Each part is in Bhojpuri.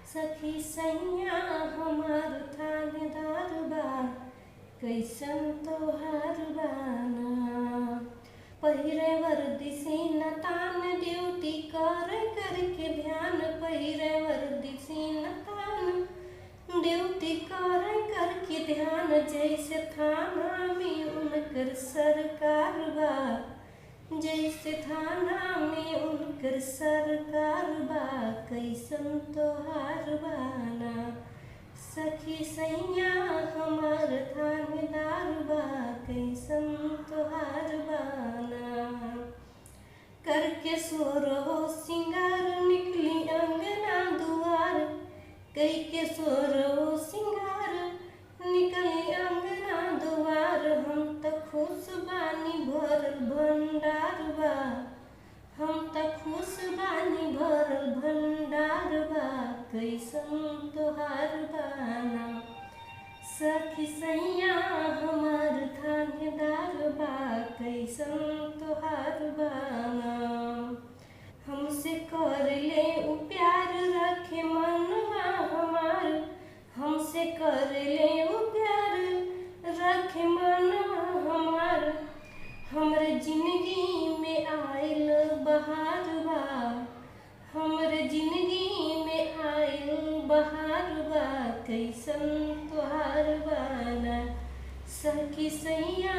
सखी सैया हमार थानेदार बा, कैसन तोहार बाना। पहिरे वर्दी सीना तान ड्यूटी कर करके ध्यान, पहिरे वर्दी सीना तान ड्यूटी कर करके ध्यान। जैसे थाना में उनकर सरकार बा, जैसे थाना में उनकर सरकार बा, कैसन तोहार बाना। सखी सैया हमार थानेदार बा, कैसन तोहार बाना। करके सोरो सिंगार निकली अंगना दुआर, कई के सोरो सिंगार निकली अंगना दुआर। हम त खुश बानी भरल भंडार बा, हम त खुश बानी भरल भंडार बा, कैसन तोहार बाना। सखी सैया हमार थानेदार बा, कैसन तोहार बाना। हमसे कर ले उ प्यार रखे मनवा हमार, हमसे कर ले उ प्यार रखे मनवा हमार। हमरे जिंदगी में आयल बहार बा, हमरे जिंदगी में आयल बहार बा, कैसन तोहार बाना। सखी सैया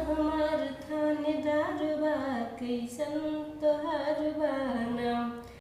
हमार थानेदार बा, कैसन तोहार बाना।